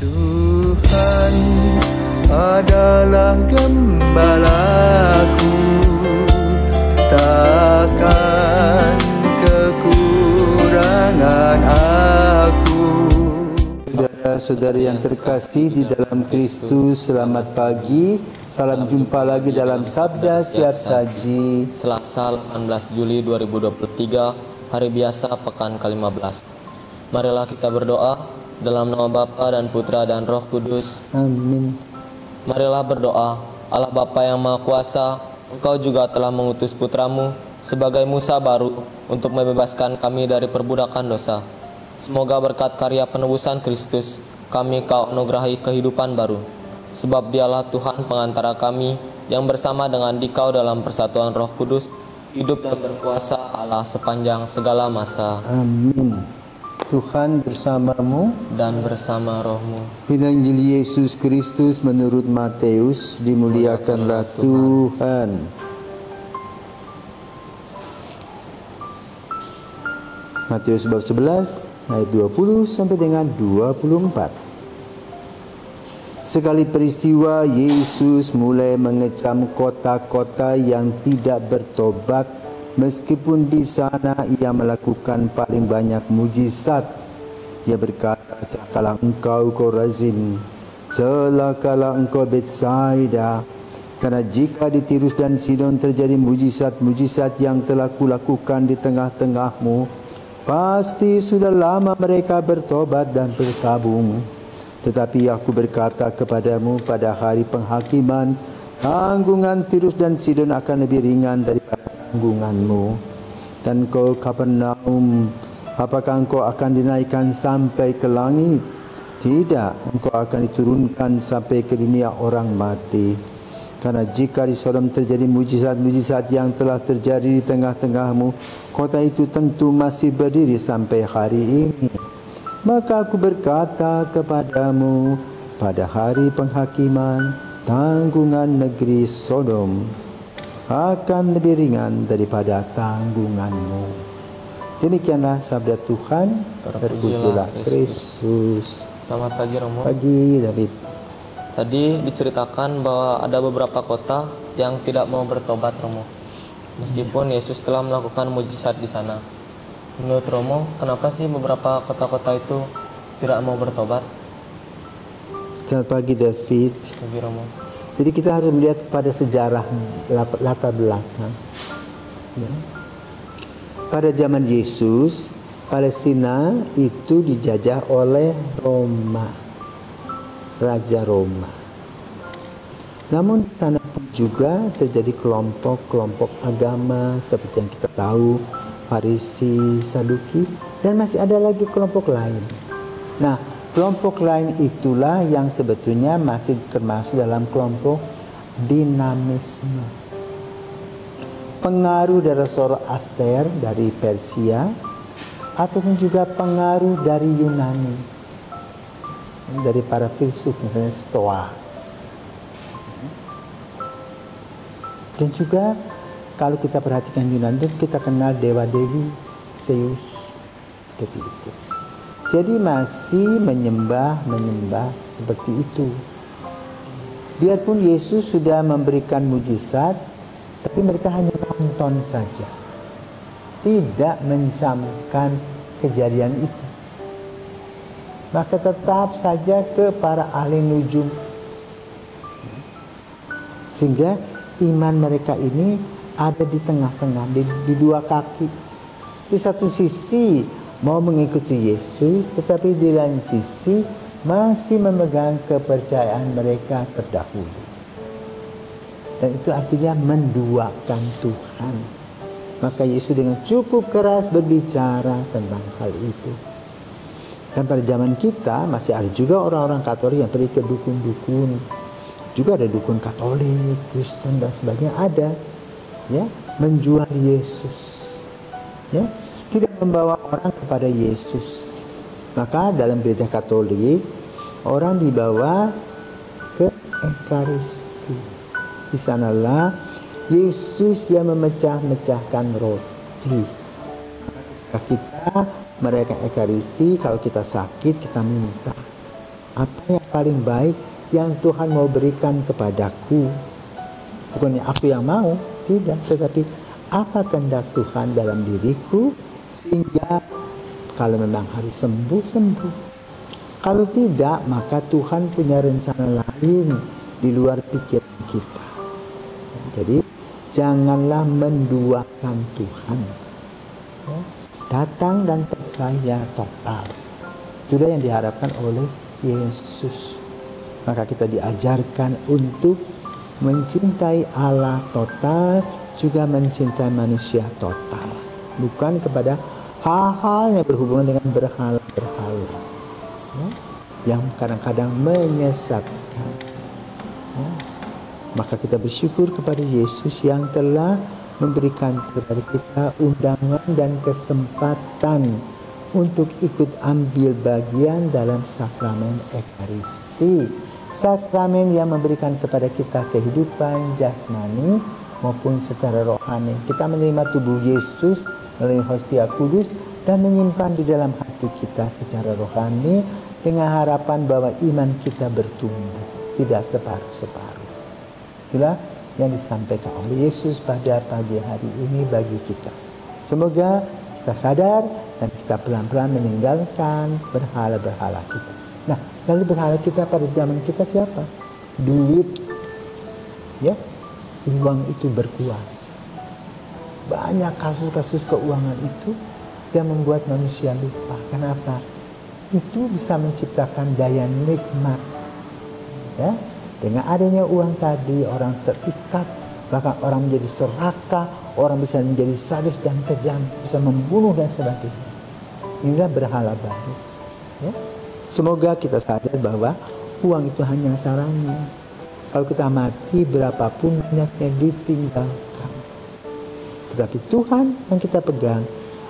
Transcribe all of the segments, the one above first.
Tuhan adalah gembalaku, takkan kekurangan aku. Saudara-saudara yang terkasih di dalam Kristus, selamat pagi. Salam jumpa lagi dalam Sabda Siap Saji. Selasa 18 Juli 2023, hari biasa pekan ke-15. Marilah kita berdoa dalam nama Bapa dan Putra dan Roh Kudus. Amin. Marilah berdoa. Allah Bapa yang Maha Kuasa, Engkau juga telah mengutus Putramu sebagai Musa baru untuk membebaskan kami dari perbudakan dosa. Semoga berkat karya penebusan Kristus, kami Kau anugerahi kehidupan baru. Sebab Dialah Tuhan pengantara kami, yang bersama dengan Dikau dalam persatuan Roh Kudus, hidup dan berkuasa Allah sepanjang segala masa. Amin. Tuhan bersamamu Dan bersama rohmu. Inilah Injil Yesus Kristus menurut Matius. Dimuliakanlah Tuhan. Matius bab 11 ayat 20 sampai dengan 24. Sekali peristiwa, Yesus mulai mengecam kota-kota yang tidak bertobat, meskipun di sana ia melakukan paling banyak mujizat. Ia berkata, celakalah engkau Korazin, celakalah engkau Betsaida, karena jika di Tirus dan Sidon terjadi mujizat-mujizat yang telah kulakukan di tengah-tengahmu, pasti sudah lama mereka bertobat dan bertabung. Tetapi aku berkata kepadamu, pada hari penghakiman, tanggungan Tirus dan Sidon akan lebih ringan daripada tanggunganmu. Dan kau Kapernaum, apakah engkau akan dinaikkan sampai ke langit? Tidak, engkau akan diturunkan sampai ke dunia orang mati. Karena jika di Sodom terjadi mujizat-mujizat yang telah terjadi di tengah-tengahmu, kota itu tentu masih berdiri sampai hari ini. Maka aku berkata kepadamu, pada hari penghakiman, tanggungan negeri Sodom akan lebih ringan daripada tanggunganmu. Demikianlah sabda Tuhan. Terpujilah Kristus. Selamat pagi Romo. Pagi David. Tadi diceritakan bahwa ada beberapa kota yang tidak mau bertobat, Romo. Meskipun Yesus telah melakukan mujizat di sana. Menurut Romo, kenapa sih beberapa kota-kota itu tidak mau bertobat? Selamat pagi David. Pagi Romo. Jadi kita harus melihat pada sejarah latar belakang. Ya. Pada zaman Yesus, Palestina itu dijajah oleh Roma, Raja Roma. Namun di sana pun juga terjadi kelompok-kelompok agama seperti yang kita tahu, Farisi, Saduki, dan masih ada lagi kelompok lain. Nah, kelompok lain itulah yang sebetulnya masih termasuk dalam kelompok dinamisme. Pengaruh dari Zoroaster dari Persia, ataupun juga pengaruh dari Yunani, dari para filsuf misalnya Stoa. Dan juga kalau kita perhatikan Yunani, kita kenal dewa-dewi Zeus, seperti itu. Jadi masih menyembah seperti itu. Biarpun Yesus sudah memberikan mujizat, tapi mereka hanya nonton saja, tidak mencamkan kejadian itu. Maka tetap saja ke para ahli nujum, sehingga iman mereka ini ada di tengah-tengah, di dua kaki. Di satu sisi mau mengikuti Yesus, tetapi di lain sisi masih memegang kepercayaan mereka terdahulu. Dan itu artinya menduakan Tuhan. Maka Yesus dengan cukup keras berbicara tentang hal itu. Dan pada zaman kita masih ada juga orang-orang Katolik yang pergi ke dukun-dukun. Juga ada dukun Katolik, Kristen dan sebagainya ada. Ya, menjual Yesus. Ya, tidak membawa orang kepada Yesus. Maka dalam gereja Katolik, orang dibawa ke Ekaristi. Di sanalah Yesus yang memecah-mecahkan roti. Kita mereka Ekaristi, kalau kita sakit kita minta. Apa yang paling baik yang Tuhan mau berikan kepadaku? Bukannya aku yang mau, tidak, tetapi apa kehendak Tuhan dalam diriku, sehingga kalau memang harus sembuh. Kalau tidak, maka Tuhan punya rencana lain di luar pikiran kita. Jadi janganlah menduakan Tuhan. Datang dan percaya total. Itulah yang diharapkan oleh Yesus. Maka kita diajarkan untuk mencintai Allah total, juga mencintai manusia total. Bukan kepada hal-hal yang berhubungan dengan berhala-berhala, yang kadang-kadang menyesatkan. Maka kita bersyukur kepada Yesus yang telah memberikan kepada kita undangan dan kesempatan untuk ikut ambil bagian dalam sakramen Ekaristi. Sakramen yang memberikan kepada kita kehidupan jasmani maupun secara rohani. Kita menerima tubuh Yesus melalui hostia kudus dan menyimpan di dalam hati kita secara rohani dengan harapan bahwa iman kita bertumbuh, tidak separuh-separuh. Itulah yang disampaikan oleh Yesus pada pagi hari ini bagi kita. Semoga kita sadar dan kita pelan-pelan meninggalkan berhala-berhala kita. Nah, lalu berhala kita pada zaman kita siapa? Duit, ya, uang itu berkuasa. Banyak kasus-kasus keuangan itu yang membuat manusia lupa. Kenapa? Itu bisa menciptakan daya nikmat. Ya, dengan adanya uang tadi, orang terikat, bahkan orang menjadi serakah, orang bisa menjadi sadis dan kejam, bisa membunuh dan sebagainya. Inilah berhala baru. Ya. Semoga kita sadar bahwa uang itu hanya sarana. Kalau kita mati, berapapun banyaknya ditinggalkan. Tetapi Tuhan yang kita pegang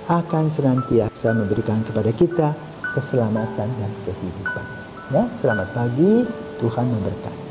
akan senantiasa memberikan kepada kita keselamatan dan kehidupan. Ya, selamat pagi, Tuhan memberkati.